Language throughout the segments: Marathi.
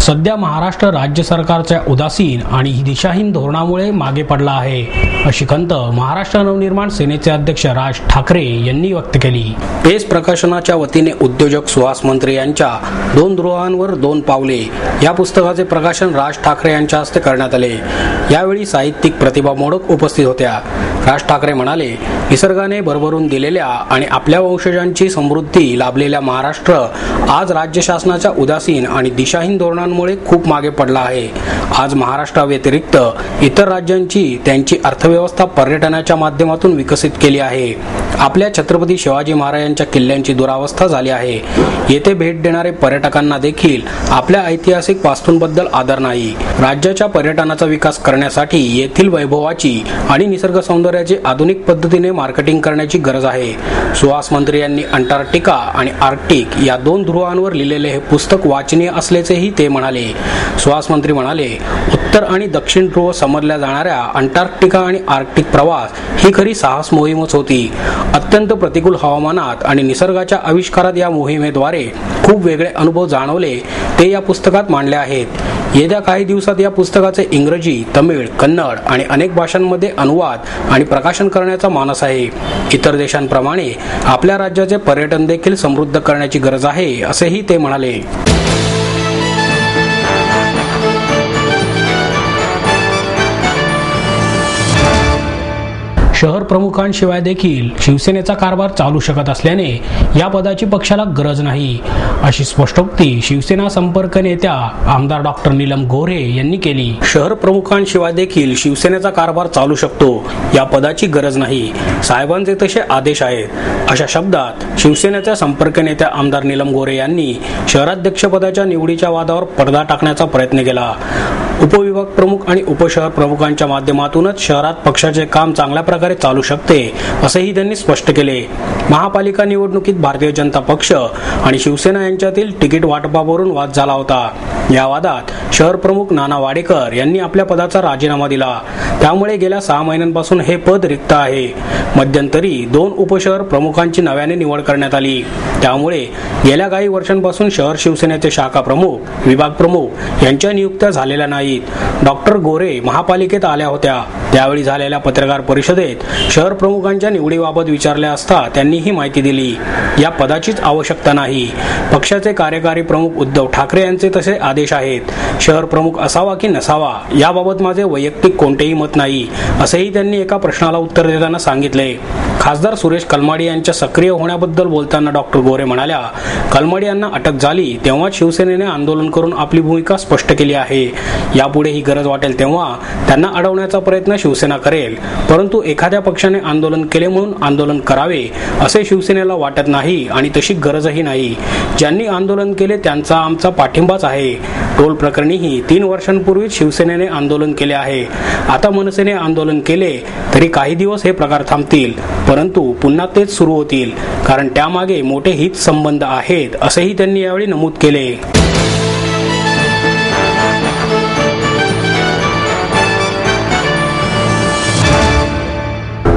सध्या महाराष्ट्र राज्य सरकारच्या उदासीन आणि दिशाहीन धोरणामुळे मागे पडला आहे, अशी खंत महाराष्ट्र नवनिर्माण सेनेचे अध्यक्ष राज ठाकरे यांनी व्यक्त केली। पेस प्रकाशनाच्या वतीने उद्योजक सुहास मंत्री यांच्या 2 धुरोहांवर 2 पावले या पुस्तकाचे प्रकाशन राज ठाकरे यांच्या हस्ते करण्यात आले। यावेळी साहित्यिक प्रतिभा मोडक उपस्थित होत्या। राज ठाकरे म्हणाले, निसर्गाने भरभरून दिलेल्या आणि आपल्या वंशजांची समृद्धी लाभलेल्या महाराष्ट्र आज राज्य शासनाच्या उदासीन आणि दिशाहीन धोरणांमुळे खूप मागे पडला आहे। आज महाराष्ट्राव्यतिरिक्त इतर राज्यांची त्यांची अर्थव्यवस्था पर्यटनाच्या माध्यमातून विकसित केली आहे। आपल्या छत्रपती शिवाजी महाराजांच्या किल्ल्यांची दुरावस्था झाली आहे। येथे भेट देणारे पर्यटकांना देखील आपल्या ऐतिहासिक वास्तूंबद्दल आदर नाही। राज्याच्या पर्यटनाचा विकास करण्यासाठी येथील वैभवाची आणि निसर्ग सौंदर्याची आधुनिक पद्धतीने मार्केटिंग करण्याची गरज आहे। सुहास मंत्री यांनी अंटार्क्टिका आणि आर्क्टिक या 2 ध्रुवांवर लिहिलेले हे पुस्तक वाचनीय असल्याचेही ते म्हणाले। सुहास मंत्री म्हणाले, उत्तर आणि दक्षिण ध्रुव समजल्या जाणाऱ्या अंटार्क्टिका आणि आर्क्टिक प्रवास ही खरी साहस मोहीमच होती। अत्यंत प्रतिकूल हवामानात आणि निसर्गाच्या आविष्कारात या मोहिमेद्वारे खूप वेगळे अनुभव जाणवले ते या पुस्तकात मांडले आहेत। येत्या काही दिवसात या पुस्तकाचे इंग्रजी, तमिळ, कन्नड आणि अनेक भाषांमध्ये अनुवाद आणि प्रकाशन करण्याचा मानस आहे। इतर देशांप्रमाणे आपल्या राज्याचे पर्यटन देखील समृद्ध करण्याची गरज आहे, असेही ते म्हणाले। शहर प्रमुखांशिवाय देखील शिवसेनेचा कारभार चालू शकत असल्याने या पदाची पक्षाला गरज नाही, अशी स्पष्टोक्ती शिवसेना संपर्क नेत्या आमदार डॉक्टर नीलम गोऱ्हे यांनी केली। शहर प्रमुखांशिवाय देखील शिवसेनेचा कारभार चालू शकतो, या पदाची गरज नाही, साहेबांचे तसे आदेश आहेत, अशा शब्दात शिवसेनेच्या संपर्क नेत्या आमदार नीलम गोऱ्हे यांनी शहराध्यक्षपदाच्या निवडीच्या वादावर पडदा टाकण्याचा प्रयत्न केला। उपविभाग प्रमुख आणि उपशहर प्रमुखांच्या माध्यमातूनच शहरात पक्षाचे काम चांगल्या प्रकारे चालू शकते, असेही त्यांनी स्पष्ट केले। महापालिका निवडणुकीत भारतीय जनता पक्ष आणि शिवसेना यांच्यातील तिकीट वाटपावरून वाद झाला होता। या वादात शहर प्रमुख नाना वाडेकर यांनी आपल्या पदाचा राजीनामा दिला, त्यामुळे गेल्या 6 महिन्यांपासून हे पद रिक्त आहे। मध्यंतरी 2 उपशहर प्रमुखांची नव्याने निवड करण्यात आली, त्यामुळे गेल्या काही वर्षांपासून शहर शिवसेनेचे शाखा प्रमुख, विभाग प्रमुख यांच्या नियुक्त्या झालेल्या नाहीत। डॉक्टर गोरे महापालिकेत आल्या होत्या, त्यावेळी झालेल्या पत्रकार परिषदेत शहर प्रमुखांच्या निवडीबाबत विचारले असता त्यांनी ही माहिती दिली। या पदाचीच आवश्यकता नाही, पक्षाचे कार्यकारी प्रमुख उद्धव ठाकरे यांचे तसे आदेश आहेत। शहर प्रमुख असावा की नसावा याबाबत माझे वैयक्तिक कोणतेही मत नाही, असेही त्यांनी एका प्रश्नाला उत्तर देताना सांगितले। खासदार सुरेश कलमाडी यांच्या सक्रिय होण्याबद्दल बोलताना डॉक्टर गोरे म्हणाल्या, कलमाडी यांना अटक झाली तेव्हा शिवसेनेने आंदोलन करून आपली भूमिका स्पष्ट केली आहे। यापुढे ही गरज वाटेल तेव्हा त्यांना अडवण्याचा प्रयत्न शिवसेना करेल, परंतु एखाद्या पक्षाने आंदोलन केले म्हणून आंदोलन करावे असे शिवसेनेला वाटत नाही आणि तशी गरजही नाही। ज्यांनी आंदोलन केले त्यांचा आमचा पाठिंबाच आहे। टोल प्रकरणीही 3 वर्षांपूर्वी शिवसेनेने आंदोलन केले आहे। आता मनसेने आंदोलन केले तरी काही दिवस हे प्रकार थांबतील, परंतु पुन्हा तेच सुरू होतील, कारण त्यामागे मोठे हित संबंध आहेत, असेही त्यांनी यावेळी नमूद केले।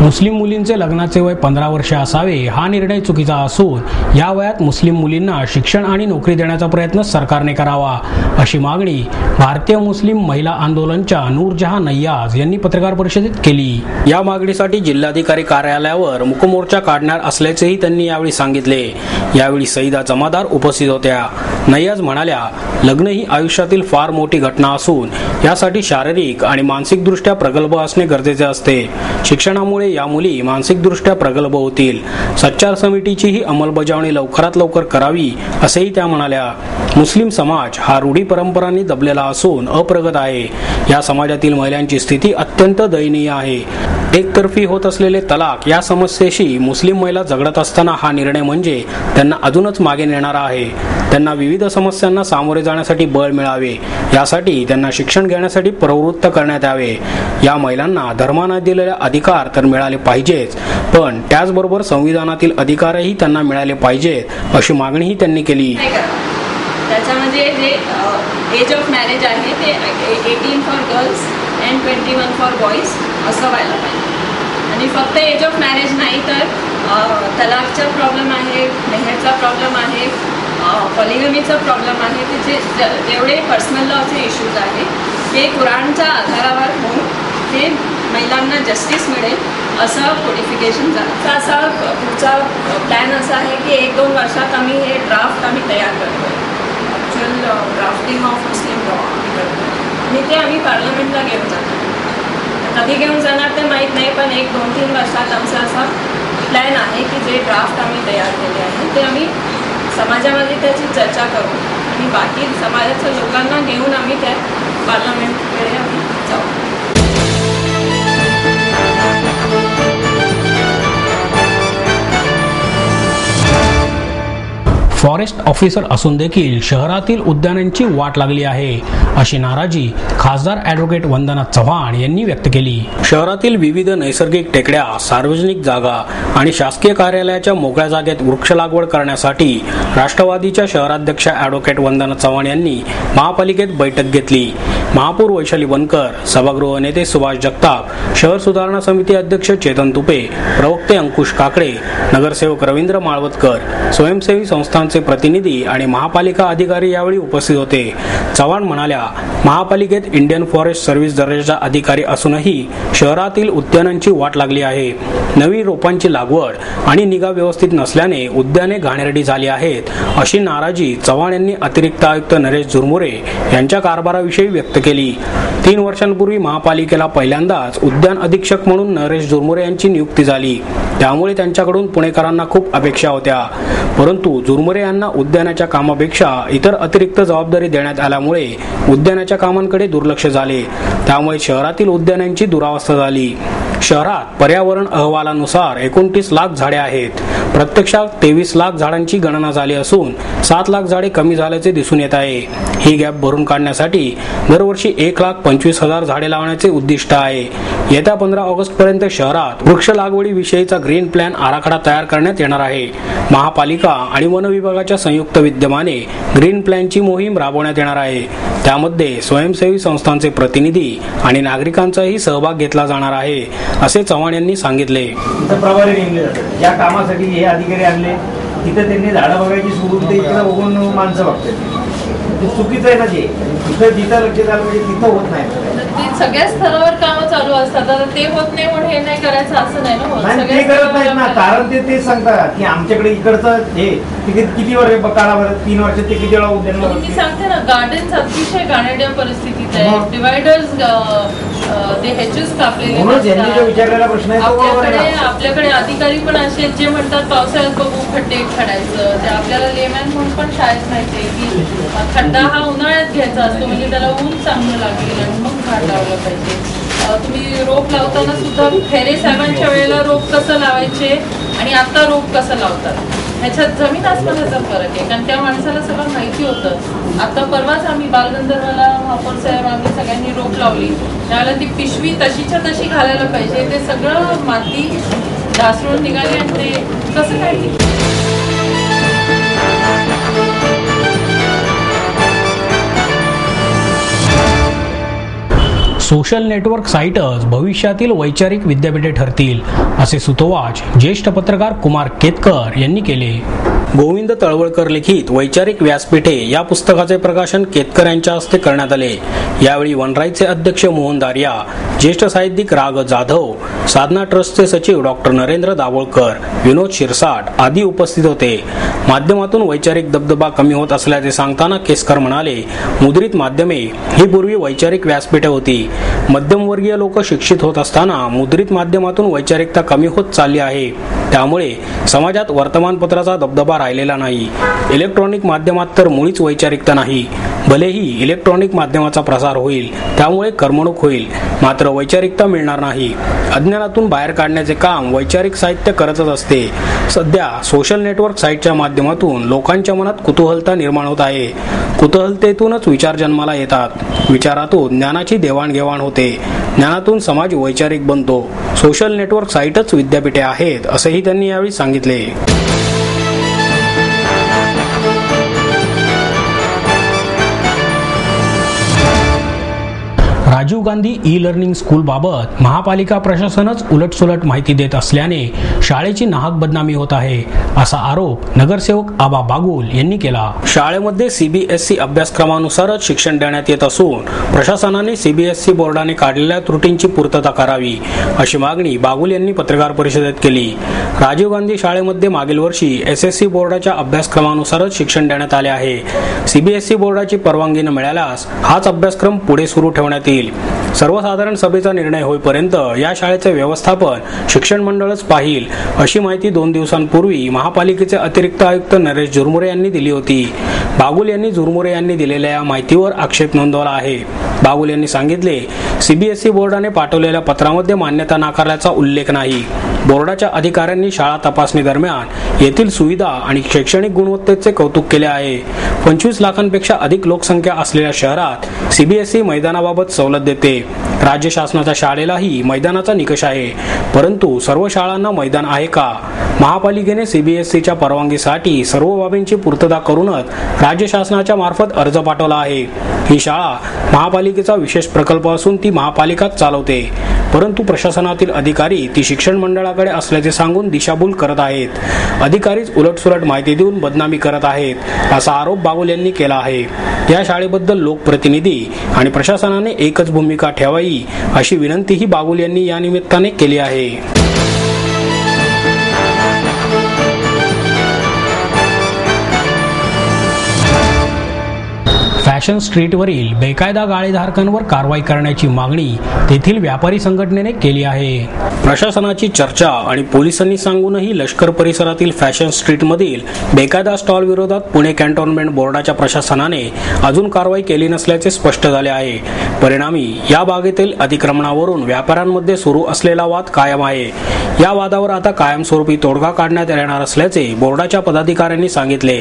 मुस्लिम मुलींचे लग्नाचे वय 15 वर्षे असावे हा निर्णय चुकीचा असून या वयात मुस्लिम मुलींना शिक्षण आणि नोकरी देण्याचा प्रयत्न सरकारने करावा, अशी मागणी भारतीय मुस्लिम महिला आंदोलनच्या नूरजहां नय्याज यांनी पत्रकार परिषदेत केली। या मागणीसाठी जिल्हाधिकारी कार्यालयावर मुकमोर्चा काढणार असल्याचेही त्यांनी यावेळी सांगितले। यावेळी सईदा जमादार उपस्थित होत्या। नय्याज म्हणाल्या, लग्न ही आयुष्यातील फार मोठी घटना असून यासाठी शारीरिक आणि मानसिक दृष्ट्या प्रगल्भ असणे गरजेचे असते। शिक्षणामुळे या मुली मानसिकदृष्ट्या प्रगल्भ होतील। सच्चार समितीची ही अंमलबजावणी लवकरात लवकर करावी, असेही त्या म्हणाल्या। मुस्लिम समाज हा रूढी परंपरांनी दबलेला असून अप्रगत आहे। या समाजातील महिलांची स्थिती अत्यंत दयनीय आहे। एकतर्फी होत असलेले तलाक या समस्येशी मुस्लिम महिला झगडत असताना हा निर्णय म्हणजे त्यांना अजूनच मागे नेणारा आहे। त्यांना विविध समस्यांना सामोरे जाण्यासाठी बळ मिळावे, यासाठी त्यांना शिक्षण घेण्यासाठी प्रवृत्त करण्यात यावे। या महिलांना धर्माने दिलेले अधिकार तर मिळाले पाहिजेच, पण त्याचबरोबर संविधानातील अधिकारही त्यांना मिळाले पाहिजेत, अशी मागणीही त्यांनी केली। त्याच्यामध्ये जे एज ऑफ मॅरेज आहे ते 18 for girls and 21 for boys असं व्हायला पाहिजे। आणि फक्त एज ऑफ मॅरेज नाही तर तलाकचा प्रॉब्लेम आहे, मेहरचा प्रॉब्लेम आहे, पॉलिगमीचा प्रॉब्लेम आहे ते जेवढे पर्सनल लॉचे इश्यूज आहेत ते कुराणच्या आधारावर होऊन ते महिलांना जस्टिस मिळेल असं कोडिफिकेशन झालं. असा पुढचा प्लॅन असा आहे की 1-2 वर्षात आम्ही हे ड्राफ्ट तयार करतो. Actual drafting of Muslim law आम्ही करतो आणि ते आम्ही पार्लमेंटला घेऊन जातो. कधी घेऊन जाणार ते माहीत नाही, पण 1-2-3 वर्षात आमचा असा प्लॅन आहे की जे ड्राफ्ट आम्ही तयार केले आहे ते आम्ही समाजामध्ये त्याची चर्चा करू आणि बाकी समाजाच्या लोकांना घेऊन आम्ही त्या पार्लमेंटकडे आम्ही जाऊ. फॉरेस्ट ऑफिसर असून देखील शहरातील उद्यानांची वाट लागली आहे, अशी नाराजी खासदार ॲडव्होकेट वंदना चव्हाण यांनी व्यक्त केली. शहरातील विविध नैसर्गिक टेकड्या, सार्वजनिक जागा आणि शासकीय कार्यालयाच्या मोकळ्या जागेत वृक्ष लागवड करण्यासाठी राष्ट्रवादीच्या शहराध्यक्षा ॲडव्होकेट वंदना चव्हाण यांनी महापालिकेत बैठक घेतली. महापौर वैशाली बनकर, सभागृह नेते सुभाष जगताप, शहर सुधारणा समिती अध्यक्ष चेतन तुपे, प्रवक्ते अंकुश काकडे, नगरसेवक रवींद्र माळवतकर, स्वयंसेवी संस्थांचे प्रतिनिधी आणि महापालिका अधिकारी यावेळी उपस्थित होते. चव्हाण म्हणाल्या, महापालिकेत इंडियन फॉरेस्ट सर्व्हिस दर्जाचा अधिकारी असूनही शहरातील उद्यानांची वाट लागली आहे. नवी रोपांची लागवड आणि निगा व्यवस्थित नसल्याने उद्याने घाणेरडी झाली आहेत, अशी नाराजी चव्हाण यांनी अतिरिक्त आयुक्त नरेश झुरमुरे यांच्या कारभाराविषयी व्यक्त केली. 3 वर्षांपूर्वी महापालिकेला पहिल्यांदाच उद्यान अधीक्षक म्हणून नरेश झुरमुरे यांची नियुक्ती झाली. त्यामुळे त्यांच्याकडून पुणेकरांना खूप अपेक्षा होत्या, परंतु झुरमुरे यांना उद्यानाच्या कामापेक्षा इतर अतिरिक्त जबाबदारी देण्यात आल्यामुळे उद्यानाच्या कामांकडे दुर्लक्ष झाले. त्यामुळे शहरातील उद्यानांची दुरावस्था झाली. शहरात पर्यावरण अहवालानुसार 29 लाख झाडे आहेत. प्रत्यक्षात 23 लाख झाडांची गणना झाली असून 7 लाख झाडे कमी झाल्याचे दिसून येत आहे. ही गॅप भरून काढण्यासाठी दरवर्षी 1,25,000 झाडे लावण्याचे उद्दिष्ट आहे. येत्या 15 ऑगस्ट पर्यंत शहरात वृक्ष लागवडीविषयीचा ग्रीन प्लॅन आराखडा तयार करण्यात येणार आहे. महापालिका आणि वन विभागाच्या संयुक्त विद्यमाने ग्रीन प्लॅनची मोहीम राबवण्यात येणार आहे. त्यामध्ये स्वयंसेवी संस्थांचे प्रतिनिधी आणि नागरिकांचाही सहभाग घेतला जाणार आहे, असे चव्हाण यांनी सांगितले. प्रभारी नेमले जातात. ज्या कामासाठी हे अधिकारी आणले तिथे त्यांनी झाडं बघायची सोडून ते इकडे बघून माणसं बघतात. ते चुकीचं आहे ना. ते तिथं जिथं लक्ष झालं पाहिजे तिथं होत नाही. सगळ्या स्तरावर कामं चालू असतात, आता ते होत नाही म्हणून हे नाही करायचं असं नाही ना. ते करत नाहीत ना, कारण ते सांगतात की आमच्याकडे इकडचं हे किती वर्ष काळावर 3 वर्ष ते किती वेळा उद्यान. मी सांगते ना, गार्डन्स अतिशय घाणेरड्या परिस्थितीत आहे. डिवायडर्स ते हेचेस कापलेले. विचारलेला प्रश्न आहे, आपल्याकडे अधिकारी पण असे जे म्हणतात पावसाळ्यात बघू खड्डे खडायचं. ते आपल्याला लेमॅन म्हणून पण शाळेत माहिती आहे की खड्डा हा उन्हाळ्यात घ्यायचा असतो, म्हणजे त्याला ऊन चांगलं लागेल आणि मग झाड लावलं पाहिजे. तुम्ही रोप लावताना सुद्धा खैरे साहेबांच्या वेळेला रोप कसं लावायचे आणि आता रोप कसं लावतात ह्याच्यात जमीन आसमानाचा फरक आहे. कारण त्या माणसाला सगळं माहिती होतं. आता परवाच आम्ही बालगंधर्वाला महापौर साहेब आम्ही सगळ्यांनी रोप लावली, त्यावेळेला ती पिशवी तशीच्या तशी घालायला पाहिजे. ते सगळं माती ढासळून निघाली आणि ते कसं काय. सोशल नेटवर्क साईटच भविष्यातील वैचारिक विद्यापीठे ठरतील, असे सुतोवाच ज्येष्ठ पत्रकार कुमार केतकर यांनी केले. गोविंद तळवळकर लिखित वैचारिक व्यासपीठे या पुस्तकाचे प्रकाशन केतकर यांच्या हस्ते करण्यात आले. यावेळी वनराईचे अध्यक्ष मोहन दारिया, ज्येष्ठ साहित्यिक राग जाधव, साधना ट्रस्टचे सचिव डॉक्टर नरेंद्र दाभोळकर, विनोद शिरसाट आदी उपस्थित होते. माध्यमातून वैचारिक दबदबा कमी होत असल्याचे सांगताना केतकर म्हणाले, मुद्रित माध्यमे ही पूर्वी वैचारिक व्यासपीठे होती. मध्यमवर्गीय लोक शिक्षित होत असताना मुद्रित माध्यमातून वैचारिकता कमी होत चालली आहे. त्यामुळे समाजात वर्तमानपत्राचा दबदबा राहिलेला नाही. इलेक्ट्रॉनिक माध्यमात तर मुळीच वैचारिकता नाही. भलेही इलेक्ट्रॉनिक माध्यमाचा प्रसार होईल, त्यामुळे करमणूक होईल, मात्र वैचारिकता मिळणार नाही. अज्ञानातून बाहेर काढण्याचे काम वैचारिक साहित्य करतच असते. सध्या सोशल नेटवर्क साईटच्या माध्यमातून लोकांच्या मनात कुतूहलता निर्माण होत आहे. कुतूहलतेतूनच विचार जन्माला येतात. विचारातून ज्ञानाची देवाणघेवाण होते. ज्ञानातून समाज वैचारिक बनतो. सोशल नेटवर्क साईटच विद्यापीठे आहेत, असेही त्यांनी यावेळी सांगितले. Rajiv Gandhi e learning school बाबत महापालिका प्रशासनच उलटसुलट माहिती देत असल्याने शाळेची नाहक बदनामी होत आहे, असा आरोप नगरसेवक आबा बागुल यांनी केला। शाळेमध्ये CBSE अभ्यासक्रमानुसारच शिक्षण देण्यात येत असून प्रशासनाने CBSE बोर्डाने काढलेल्या त्रुटींची पूर्तता करावी, अशी मागणी बागुल यांनी पत्रकार परिषदेत केली। राजीव गांधी शाळेमध्ये मागील वर्षी SSC बोर्डाच्या अभ्यासक्रमानुसारच शिक्षण देण्यात आले आहे। CBSE बोर्डाची परवानगी न मिळाल्यास हाच अभ्यासक्रम पुढे सुरू ठेवण्यात येईल। सर्वसाधारण सभेचा निर्णय होईपर्यंत या शाळेचे व्यवस्थापन शिक्षण मंडळच पाहिल, अशी माहिती 2 दिवसांपूर्वी महापालिकेचे अतिरिक्त आयुक्त नरेश झुरमुरे यांनी दिली होती। बागुल यांनी झुरमुरे यांनी दिलेल्या या माहितीवर आक्षेप नोंदवला आहे। बागुल यांनी सांगितले, CBSE बोर्डाने पाठवलेल्या पत्रामध्ये मान्यता नाकारल्याचा उल्लेख नाही। बोर्डाच्या अधिकाऱ्यांनी शाळा तपासणी दरम्यान येथील सुविधा आणि शैक्षणिक गुणवत्तेचे कौतुक केले आहे। 25 लाखांपेक्षा अधिक लोकसंख्या असलेल्या शहरात CBSE मैदानाबाबत सवलत देते। राज्य शासनाच्या शाळेलाही मैदानाचा निकष आहे, परंतु सर्व शाळांना मैदान आहे का? महापालिकेने CBSEच्या परवानगीसाठी सर्व बाबींची पूर्तता करूनच राज्य शासनाच्या मार्फत अर्ज पाठवला आहे। ही शाळा महापालिकेचा विशेष प्रकल्प असून ती महापालिकाच चालवते, परंतु प्रशासनातील अधिकारी ती शिक्षण मंडळाकडे असल्याचे सांगून दिशाभूल करत आहेत। अधिकारीच उलटसुलट माहिती देऊन बदनामी करत आहेत, असा आरोप बागुल यांनी केला आहे। या शाळेबद्दल लोकप्रतिनिधी आणि प्रशासनाने एकच भूमिका ठेवावी, अशी विनंतीही बागुल यांनी या निमित्ताने केली आहे। फॅशन स्ट्रीटवरील बेकायदा गाळेधारकांवर कारवाई करण्याची मागणी तेथील व्यापारी संघटनेने केली आहे। प्रशासनाची चर्चा आणि पोलिसांनी सांगूनही लष्कर परिसरातील फॅशन स्ट्रीटमधील बेकायदा स्टॉल विरोधात पुणे कॅन्टोन्मेंट बोर्डाच्या प्रशासनाने अजून कारवाई केली नसल्याचे स्पष्ट झाले आहे। परिणामी या बागेतील अतिक्रमणावरून व्यापाऱ्यांमध्ये सुरू असलेला वाद कायम आहे। या वादावर आता कायमस्वरूपी तोडगा काढण्यात येणार असल्याचे बोर्डाच्या पदाधिकाऱ्यांनी सांगितले।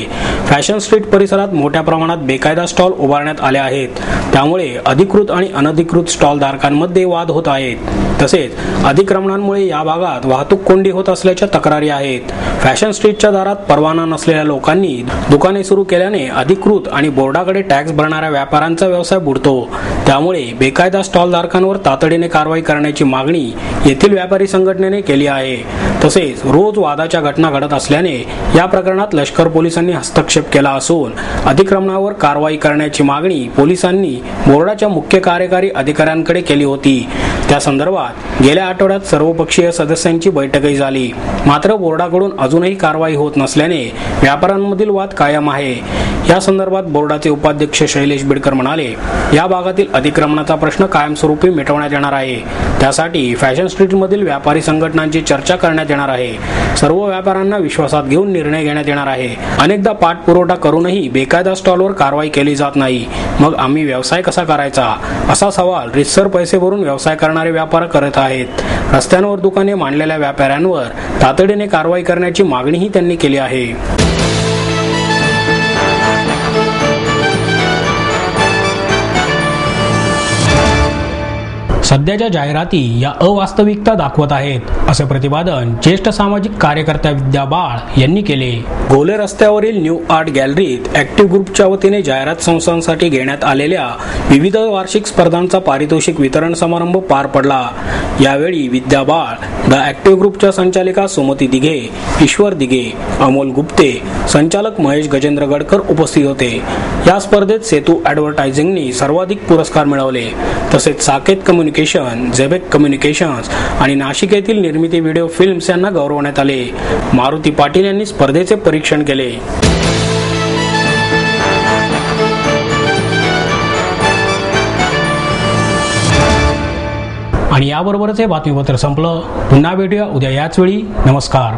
फॅशन स्ट्रीट परिसरात मोठ्या प्रमाणात बेकायदा स्टॉल उभारण्यात आले आहेत, त्यामुळे अधिकृत आणि अनधिकृत स्टॉल धारकांमध्ये वाद होत आहेत। तसेच अतिक्रमणांमुळे या भागात वाहतूक कोंडी होत असल्याच्या तक्रारी आहेत। फॅशन स्ट्रीटच्या दारात परवाना नसलेल्या लोकांनी दुकाने सुरू केल्याने अधिकृत आणि बोर्डाकडे टॅक्स भरणाऱ्या व्यापाऱ्यांचा व्यवसाय बुडतो। त्यामुळे बेकायदा स्टॉल धारकांवर तातडीने कारवाई करण्याची मागणी येथील व्यापारी संघटनेने केली आहे। तसेच रोज वादाच्या घटना घडत असल्याने या प्रकरणात लष्कर पोलिसांनी हस्तक्षेप केला असून अतिक्रमणावर कारवाई करण्याची मागणी पोलिसांनी बोर्डाच्या मुख्य कार्यकारी अधिकाऱ्यांकडे केली होती। त्या संदर्भात गेल्या आठवड्यात सर्वपक्षीय सदस्यांची बैठकही झाली, मात्र बोर्डाकडून अजूनही कारवाई होत नसल्याने व्यापाऱ्यांमधील वाद कायम आहे। या संदर्भात बोर्डाचे उपाध्यक्ष शैलेश बिडकर म्हणाले, या भागातील अतिक्रमणाचा प्रश्न कायमस्वरूपी मिटवण्यात येणार आहे। त्यासाठी फॅशन स्ट्रीटमधील व्यापारी संघटनांची चर्चा करण्यात येणार आहे। सर्व व्यापाऱ्यांना विश्वासात घेऊन निर्णय घेण्यात येणार आहे। अनेकदा पाठपुरवठा करूनही बेकायदा स्टॉलवर कारवाई केली जात नाही, मग आम्ही व्यवसाय कसा करायचा, असा सवाल रितसर पैसे भरून व्यवसाय करणारे व्यापारी करत आहेत। रस्त्यांवर दुकाने मांडलेल्या व्यापाऱ्यांवर तातडीने कारवाई करण्याची मागणीही त्यांनी केली आहे। सध्याच्या जाहिराती या अवास्तविकता दाखवत आहेत, असे प्रतिपादन ज्येष्ठ सामाजिक कार्यकर्त्या विद्या बाळ यांनी केले। गोले रस्त्यावरील न्यू आर्ट गॅलरीत ऍक्टिव्ह ग्रुपच्या वतीने जाहिरात संस्थांसाठी घेण्यात आलेल्या विविध वार्षिक स्पर्धांचा पारितोषिक वितरण समारंभ पार पडला। यावेळी विद्या बाळ, द ऍक्टिव्ह ग्रुपच्या संचालिका सुमती दिघे, ईश्वर दिघे, अमोल गुप्ते, संचालक महेश गजेंद्र गडकर उपस्थित होते। या स्पर्धेत सेतू ॲडव्हर्टायझिंगनी सर्वाधिक पुरस्कार मिळवले, तसेच साकेत कम्युनिकेशन, झेबेक कम्युनिकेशन्स आणि नाशिक येथील निर्मिती व्हिडिओ फिल्म्स यांना गौरवण्यात आले। मारुती पाटील यांनी स्पर्धेचे परीक्षण केले। आणि याबरोबरच हे बातमीपत्र संपलं। पुन्हा भेटूया उद्या याच वेळी। नमस्कार।